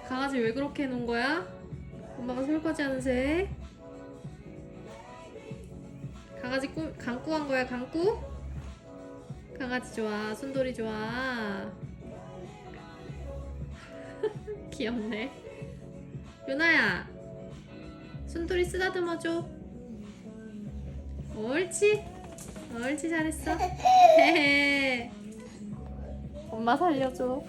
강아지 왜 그렇게 해놓은 거야? 엄마가 설거지 하는 새. 강아지 감고 간 거야, 감고? 강아지 좋아, 순돌이 좋아. 귀엽네. 유나야, 순돌이 쓰다듬어줘. 옳지. 옳지, 잘했어. 헤헤. 엄마 살려줘.